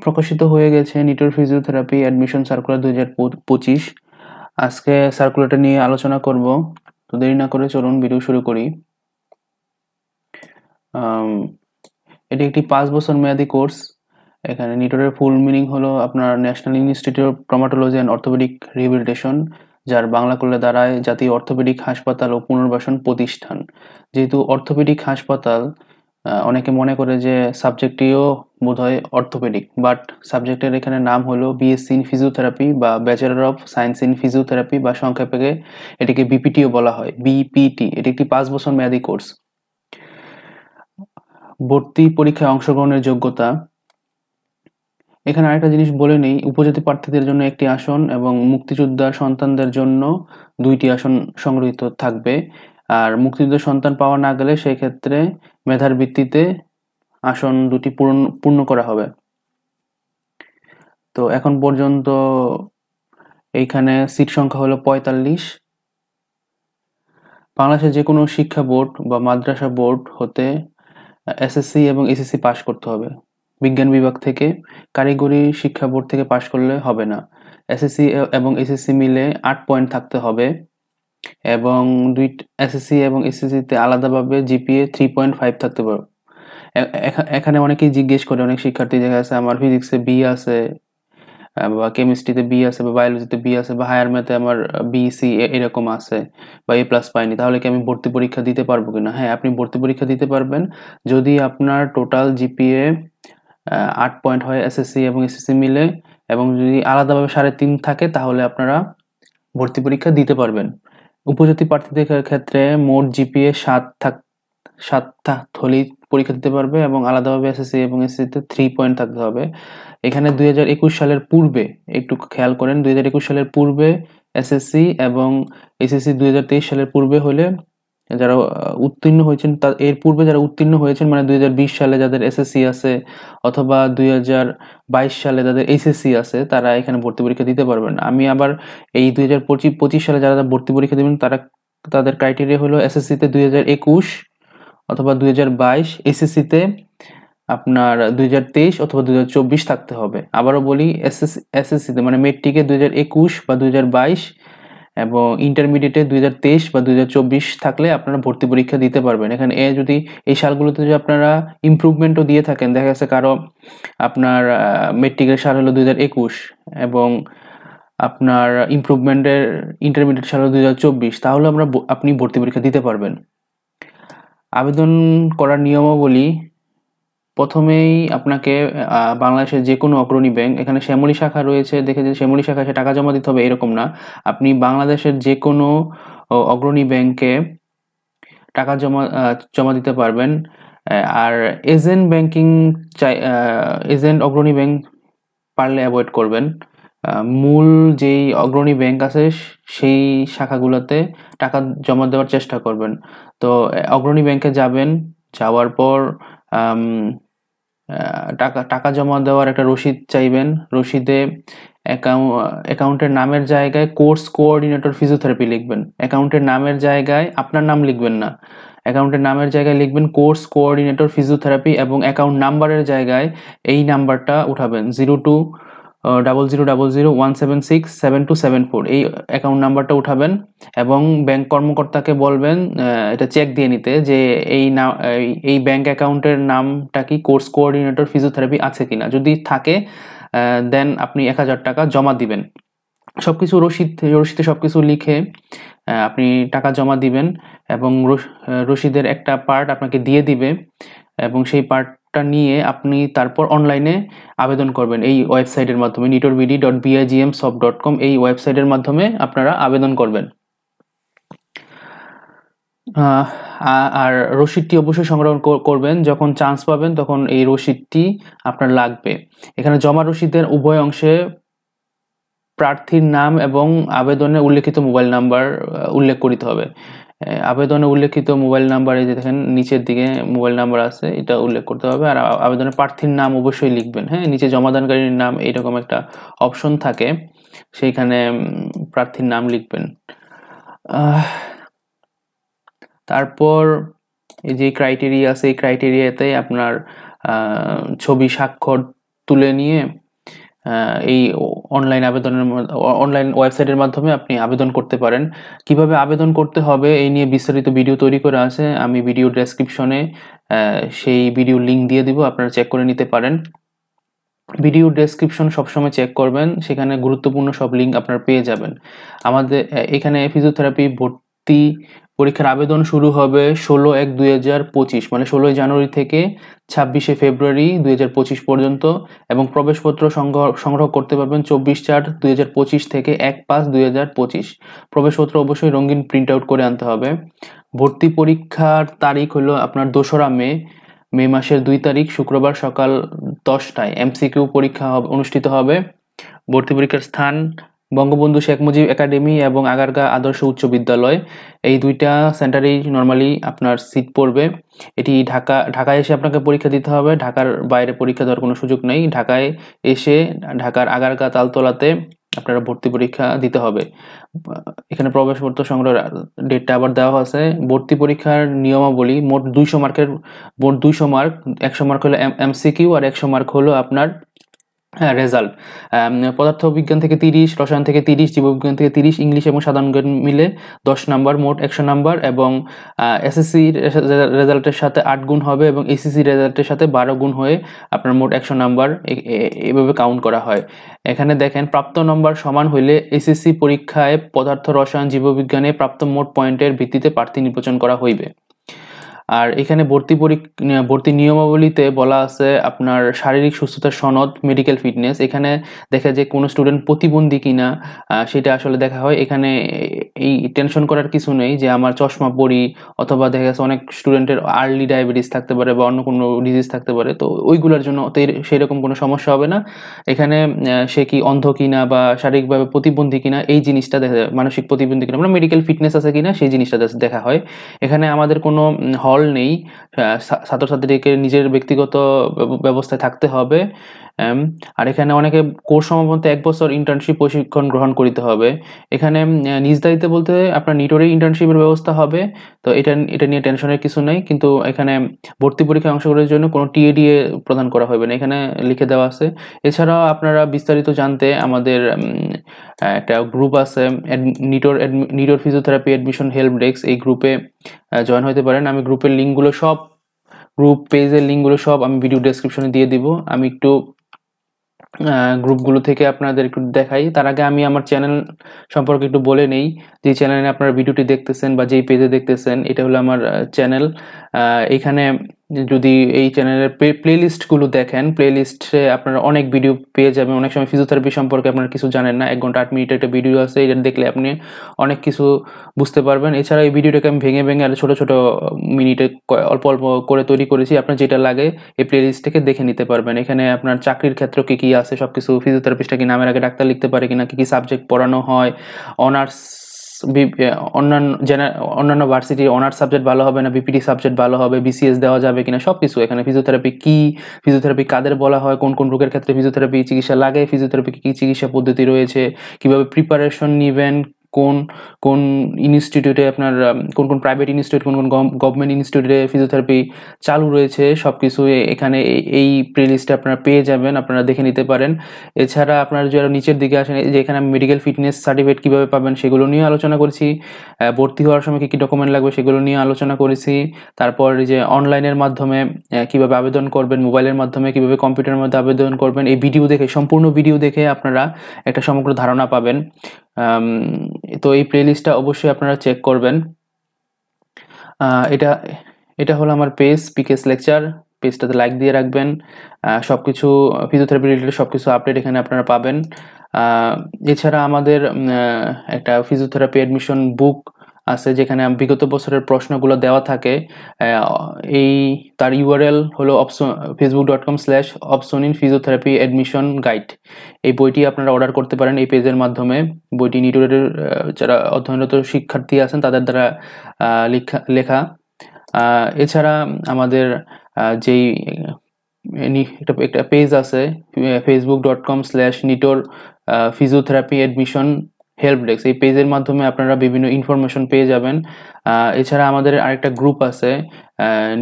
প্রকাশিত হয়ে গেছে নিটোর ফিজিওথেরাপি অ্যাডমিশন সার্কুলার 2025। আজকে সার্কুলারটা নিয়ে আলোচনা করব। তো দেরি না করে চলুন ভিডিও শুরু করি। এটি একটি 5 বছর মেয়াদী কোর্স। এখানে নিটোরের ফুল মিনিং হলো আপনার national institute of traumatology and orthopaedic rehabilitation, যার বাংলা করলে দাঁড়ায় জাতীয় অর্থোপেডিক হাসপাতাল ও পুনর্বাসন প্রতিষ্ঠান। যেহেতু অর্থোপেডিক হাসপাতাল, অনেকে মনে করে যে সাবজেক্টটিও বোধহয় অর্থোপেডিক, বাট সাবজেক্টের এখানে নাম হলো বিএসসি ইন ফিজিওথেরাপি বা bachelor of science in physiotherapy, বা সংক্ষেপে এটিকে বিপিটিও বলা হয়, বিপিটি। এটি একটি 5 বছর মেয়াদী কোর্স। ভর্তি পরীক্ষায় অংশগ্রহণের যোগ্যতা, এখানে আরেকটা জিনিস বলে নেই, উপজাতি প্রার্থীদের জন্য 1টি আসন এবং মুক্তিযোদ্ধা সন্তানদের জন্য 2টি আসন সংরক্ষিত থাকবে। আর মুক্তিযোদ্ধা সন্তান পাওয়া না গেলে সেই ক্ষেত্রে মেধার ভিত্তিতে আসন 2টি পূর্ণ করা হবে। তো এখন পর্যন্ত এইখানে সিট সংখ্যা হলো 45। বাংলাদেশের যে কোনো শিক্ষা বোর্ড বা মাদ্রাসা বোর্ড হতে এসএসসি এবং এসএসসি পাশ করতে হবে। বিজ্ঞান বিভাগ থেকে, কারিগরি শিক্ষা বোর্ড থেকে পাশ করলে হবে না। এসএসসি এবং এসএসসি মিলে 8 পয়েন্ট থাকতে হবে এবং এসএসসি এবং এসএসসিতে আলাদাভাবে জিপিএ 3.5 থাকতে পারে। এখানে অনেকেই জিজ্ঞেস করে, অনেক শিক্ষার্থী দেখা আছে আমার ফিজিক্সে বি আছে, বা কেমিস্ট্রিতে বি আছে, বা বায়োলজিতে বি আছে, বা হায়ার ম্যাথে আমার বি সি এরকম আছে, বা এ প্লাস পাইনি, তাহলে কি আমি ভর্তি পরীক্ষা দিতে পারবো কিনা? হ্যাঁ, আপনি ভর্তি পরীক্ষা দিতে পারবেন যদি আপনার টোটাল জিপিএ 8 পয়েন্ট হয় এসএসসি এবং এসএসসি মিলে, এবং যদি আলাদাভাবে 3.5 থাকে তাহলে আপনারা ভর্তি পরীক্ষা দিতে পারবেন। উপজাতি প্রার্থীদের ক্ষেত্রে মোট জিপিএ 7 হলেই পরীক্ষা দিতে পারবে, এবং আলাদাভাবে এসএসসি এবং এসএসসিতে 3 পয়েন্ট থাকতে হবে। এখানে 2021 সালের পূর্বে, একটু খেয়াল করেন, 2021 সালের পূর্বে এসএসসি এবং এসএসসি 2023 সালের পূর্বে হলে যারা উত্তীর্ণ হয়েছেন, এর পূর্বে যারা উত্তীর্ণ হয়েছেন, মানে 2020 সালে যাদের এসএসসি আছে অথবা 2022 সালে যাদের এইচএসসি আছে, তারা এখানে ভর্তি পরীক্ষা দিতে পারবেন। আমি আবার এই 2025 সালে যারা ভর্তি পরীক্ষা দেবেন তাদের ক্রাইটেরিয়া হলো এসএসসিতে 2021 অথবা 2022, এসএসসিতে আপনার 2023 অথবা 2024 থাকতে হবে। আবারও বলি, এসএসসিতে মানে মেট্রিকে 2021 বা 2022 এবং ইন্টারমিডিয়েটে 2023 বা 2024 থাকলে আপনারা ভর্তি পরীক্ষা দিতে পারবেন। এখানে যদি এই সালগুলোতে যদি আপনারা ইমপ্রুভমেন্টও দিয়ে থাকেন, দেখা গেছে কারো আপনার মেট্রিকের সাল হলো 2021 এবং আপনার ইমপ্রুভমেন্টের ইন্টারমিডিয়েট সাল হলো 2024, তাহলে আপনি ভর্তি পরীক্ষা দিতে পারবেন। আবেদন করার নিয়মাবলী, প্রথমেই আপনাকে বাংলাদেশের যে কোনো অগ্রণী ব্যাংক, এখানে শ্যামলী শাখা রয়েছে, দেখে যে শ্যামলী শাখায় টাকা জমা দিতে হবে এরকম না, আপনি বাংলাদেশের যে কোনো অগ্রণী ব্যাংকে টাকা জমা দিতে পারবেন। আর এজেন্ট ব্যাংকিং এজেন্ট অগ্রণী ব্যাংক পারলে অ্যাভয়েড করবেন। মূল যেই অগ্রণী ব্যাংক আছে সেই শাখাগুলোতে টাকা জমা দেওয়ার চেষ্টা করবেন। তো অগ্রণী ব্যাংকে যাবেন, যাওয়ার পর টাকা জমা দেওয়ার একটা রসিদ চাইবেন। রসিদে অ্যাকাউন্টের নামের জায়গায় কোর্স কোঅর্ডিনেটর ফিজিওথেরাপি লিখবেন। অ্যাকাউন্টের নামের জায়গায় আপনার নাম লিখবেন না, অ্যাকাউন্টের নামের জায়গায় লিখবেন কোর্স কোঅর্ডিনেটর ফিজিওথেরাপি, এবং অ্যাকাউন্ট নাম্বারের জায়গায় এই নাম্বারটা উঠাবেন 020001767274, এই অ্যাকাউন্ট নাম্বারটা উঠাবেন এবং ব্যাংক কর্মকর্তাকে বলবেন এটা চেক দিয়ে নিতে যে এই ব্যাংক অ্যাকাউন্টের নামটা কি কোর্স কোঅর্ডিনেটর ফিজিওথেরাপি আছে কিনা। যদি থাকে দেন আপনি 1000 টাকা জমা দিবেন। সবকিছু রসিদে সবকিছু লিখে আপনি টাকা জমা দিবেন, এবং রসিদের একটা পার্ট আপনাকে দিয়ে দিবে, এবং সেই পার্টটা নিয়ে আপনি তারপর অনলাইনে আবেদন করবেন এই ওয়েবসাইটের মাধ্যমে, nitorbd.bigmsoft.com, এই ওয়েবসাইটের মাধ্যমে আপনারা আবেদন করবেন। আর রসিদটি অবশ্যই সংগ্রহ করবেন, যখন চান্স পাবেন তখন এই রসিদটি আপনার লাগবে। এখানে জমা রসিদের উভয় অংশে প্রার্থীর নাম এবং আবেদনে উল্লেখিত মোবাইল নাম্বার উল্লেখ করতে হবে। আবেদনে উল্লেখিত মোবাইল নাম্বার, এই যে দেখেন নিচের দিকে মোবাইল নাম্বার আছে, এটা উল্লেখ করতে হবে। আর আবেদনে প্রার্থীর নাম অবশ্যই লিখবেন। হ্যাঁ, নিচে জমাদানকারীর নাম এইরকম একটা অপশন থাকে, সেইখানে প্রার্থীর নাম লিখবেন। তারপর এই যে ক্রাইটেরিয়া আছে, এই ক্রাইটেরিয়াতে আপনার ছবি, স্বাক্ষর তুলে নিয়ে এই অনলাইন ওয়েবসাইটের মাধ্যমে আপনি আবেদন করতে পারেন। কিভাবে আবেদন করতে হবে এই নিয়ে বিস্তারিত ভিডিও তৈরি করা আছে, আমি ভিডিও ডেসক্রিপশনে সেই ভিডিও লিঙ্ক দিয়ে দিব, আপনারা চেক করে নিতে পারেন। ভিডিও ডেসক্রিপশন সবসময় চেক করবেন, সেখানে গুরুত্বপূর্ণ সব লিঙ্ক আপনারা পেয়ে যাবেন। আমাদের এখানে ফিজিওথেরাপি ভর্তি পরীক্ষার আবেদন শুরু হবে 16/1/2025, মানে 16 জানুয়ারি থেকে 26 ফেব্রুয়ারি 2025 পর্যন্ত, এবং প্রবেশপত্র সংগ্রহ করতে পারবেন 24/4/2025 থেকে 1/5/2025। প্রবেশপত্র অবশ্যই রঙিন প্রিন্ট আউট করে আনতে হবে। ভর্তি পরীক্ষার তারিখ হলো আপনার 2রা মে মাসের 2 তারিখ শুক্রবার সকাল 10টায় এমসিকিউ পরীক্ষা অনুষ্ঠিত হবে। ভর্তি পরীক্ষার স্থান বঙ্গবন্ধু শেখ মুজিব একাডেমি এবং আগারগাঁ আদর্শ উচ্চ বিদ্যালয়, এই দুইটা সেন্টারেই নর্মালি আপনার সিট পড়বে। এটি ঢাকায় এসে আপনাকে পরীক্ষা দিতে হবে, ঢাকার বাইরে পরীক্ষা দেওয়ার কোনো সুযোগ নেই। ঢাকায় এসে ঢাকার আগারগাঁ তালতলাতে আপনারা ভর্তি পরীক্ষা দিতে হবে। এখানে প্রবেশপত্র সংগ্রহের ডেটটা আবার দেওয়া আছে। ভর্তি পরীক্ষার নিয়মাবলী, মোট 200 মার্কের, মোট 200 মার্ক, 100 মার্ক হলো এমসিকিউ আর 100 মার্ক হলো আপনার রেজাল্ট। পদার্থবিজ্ঞান থেকে 30, রসায়ন থেকে 30, জীববিজ্ঞান থেকে 30, ইংলিশ এবং সাধারণ জ্ঞান মিলে 10 নাম্বার, মোট 100 নাম্বার, এবং এসএসসি রেজাল্টের সাথে 8 গুণ হবে এবং এসএসসি রেজাল্টের সাথে 12 গুণ হয়ে আপনার মোট 100 নাম্বার এভাবে কাউন্ট করা হয়। এখানে দেখেন, প্রাপ্ত নম্বর সমান হইলে এসএসসি পরীক্ষায় পদার্থ, রসায়ন, জীববিজ্ঞানে প্রাপ্ত মোট পয়েন্টের ভিত্তিতে প্রার্থী নির্বাচন করা হইবে। আর এখানে ভর্তি নিয়মাবলীতে বলা আছে আপনার শারীরিক সুস্থতার সনদ, মেডিকেল ফিটনেস। এখানে দেখা যায় কোনো স্টুডেন্ট প্রতিবন্ধী কিনা সেটা আসলে দেখা হয়। এখানে এই টেনশন করার কিছু নেই যে আমার চশমা পরি, অথবা দেখা গেছে অনেক স্টুডেন্টের আর্লি ডায়াবেটিস থাকতে পারে বা অন্য কোনো ডিজিজ থাকতে পারে, তো ওইগুলোর জন্য তো সেরকম কোনো সমস্যা হবে না। এখানে সে কি অন্ধ কিনা বা শারীরিকভাবে প্রতিবন্ধী কিনা এই জিনিসটা দেখা যায়, মানসিক প্রতিবন্ধী কিনা, মানে মেডিকেল ফিটনেস আছে কিনা সেই জিনিসটা দেখা হয়। এখানে আমাদের কোনো হল নেই, ছাত্রছাত্রীকে নিজের ব্যক্তিগত ব্যবস্থায় থাকতে হবে। আর এখানে অনেকে কোর্স সমাপন 1 বছর ইন্টার্নশিপ প্রশিক্ষণ গ্রহণ করতে হবে। এখানে নিজ দায়িত্বে বলতে আপনার নিটোরের ইন্টার্নশিপের ব্যবস্থা হবে, তো এটা নিয়ে টেনশনের কিছু নেই। কিন্তু এখানে ভর্তি পরীক্ষায় অংশগ্রহণের জন্য কোনো টিএডিএ প্রদান করা হবে না, এখানে লিখে দেওয়া আছে। এছাড়াও আপনারা বিস্তারিত জানতে আমাদের একটা গ্রুপ আছে, নিটোর ফিজিওথেরাপি অ্যাডমিশন হেল্প ডেস্ক, এই গ্রুপে জয়েন হতে পারেন। আমি গ্রুপের লিঙ্কগুলো সব, গ্রুপ পেজের লিঙ্কগুলো সব আমি ভিডিও ডেসক্রিপশনে দিয়ে দিব। আমি একটু গ্রুপগুলো থেকে আপনাদের একটু দেখাই। তার আগে আমি আমার চ্যানেল সম্পর্কে একটু বলে নেই। যে চ্যানেলে আপনারা ভিডিওটি দেখতেছেন বা যেই পেজে দেখতেছেন, এটা হলো আমার চ্যানেল। এখানে যদি এই চ্যানেলের প্লেলিস্টগুলো দেখেন, প্লেলিস্টে আপনারা অনেক ভিডিও পেয়ে যাবেন। অনেক সময় ফিজিওথেরাপি সম্পর্কে আপনারা কিছু জানেন না, 1 ঘন্টা 8 মিনিটের একটা ভিডিও আছে, এটা দেখলে আপনি অনেক কিছু বুঝতে পারবেন। এছাড়া এই ভিডিওটাকে আমি ভেঙে ভেঙে আর ছোট ছোট মিনিটে অল্প অল্প করে তৈরি করেছি, আপনার যেটা লাগে এই প্লেলিস্ট থেকে দেখে নিতে পারবেন। এখানে আপনার চাকরির ক্ষেত্র কি কি আছে সবকিছু, ফিজিওথেরাপিস্টটা কি নামের আগে ডাক্তার লিখতে পারে কিনা, কি কি সাবজেক্ট পড়ানো হয়, অনার্স অন্যান্য ভার্সিটির অনার্স সাবজেক্ট ভালো হবে না বিপিডি সাবজেক্ট ভালো হবে, বিসিএস দেওয়া যাবে কিনা, সবকিছু এখানে। ফিজিওথেরাপি কি, ফিজিওথেরাপি কাদের বলা হয়, কোন কোন রোগের ক্ষেত্রে ফিজিওথেরাপি চিকিৎসা লাগে, ফিজিওথেরাপি কি চিকিৎসা পদ্ধতি রয়েছে, কিভাবে প্রিপারেশন নেবেন, কোন কোন ইনস্টিটিউটে আপনার কোন কোন প্রাইভেট ইনস্টিটিউট, কোন কোন গভর্নমেন্ট ইনস্টিটিউটে ফিজিওথেরাপি চালু রয়েছে, সবকিছু এখানে এই প্লেলিস্টে আপনারা পেয়ে যাবেন, আপনারা দেখে নিতে পারেন। এছাড়া আপনারা যারা নিচের দিকে আসেন, যে এখানে আমি মেডিকেল ফিটনেস সার্টিফিকেট কিভাবে পাবেন সেগুলো নিয়ে আলোচনা করেছি। ভর্তি হওয়ার সময় কি কি ডকুমেন্ট লাগবে সেগুলো নিয়ে আলোচনা করেছি। তারপর যে অনলাইনের মাধ্যমে কিভাবে আবেদন করবেন, মোবাইলের মাধ্যমে কিভাবে কম্পিউটারের মধ্যে আবেদন করবেন, এই ভিডিও দেখে, সম্পূর্ণ ভিডিও দেখে আপনারা একটা সমগ্র ধারণা পাবেন। তো এই প্লেলিস্টটা অবশ্যই আপনারা চেক করবেন। এটা হলো আমার পেজ, পিকেএস লেকচার। পেজটাতে লাইক দিয়ে রাখবেন। সবকিছু ফিজিওথেরাপি রিলেটেড সবকিছু আপডেট এখানে আপনারা পাবেন। এছাড়া আমাদের একটা ফিজিওথেরাপি অ্যাডমিশন বুক আছে, যেখানে বিগত বছরের প্রশ্নগুলো দেওয়া থাকে। তার ইউআরএল হলো facebook.com/opsonin physiotherapy admission guide। এই বইটি আপনারা অর্ডার করতে পারেন এই পেজের মাধ্যমে। বইটি নিটোরের যারা অধ্যয়নরত শিক্ষার্থী আছেন তাদের দ্বারা লেখা। এছাড়া আমাদের যেই একটা পেজ আছে, facebook.com/nitor physiotherapy admission help desk, এই পেজের মাধ্যমে আপনারা বিভিন্ন ইনফরমেশন পেয়ে যাবেন। এছাড়া আমাদের আরেকটা গ্রুপ আছে,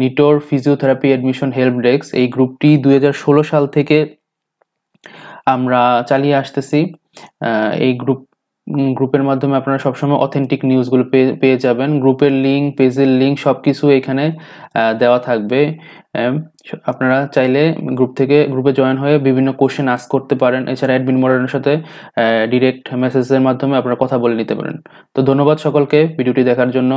নিটোর ফিজিওথেরাপি অ্যাডমিশন হেল্প ডেস্ক। এই গ্রুপটি 2016 সাল থেকে আমরা চালিয়ে আসতেছি। এই গ্রুপের মাধ্যমে আপনারা সবসময় অথেন্টিক নিউজগুলো পেয়ে যাবেন। গ্রুপের লিঙ্ক, পেজের লিঙ্ক সবকিছু এখানে দেওয়া থাকবে। আপনারা চাইলে গ্রুপে জয়েন হয়ে বিভিন্ন কোশ্চেন আস্ক করতে পারেন। এছাড়া অ্যাডমিন মডারেটরের সাথে ডিরেক্ট মেসেজের মাধ্যমে আপনারা কথা বলে নিতে পারেন। তো ধন্যবাদ সকলকে ভিডিওটি দেখার জন্য।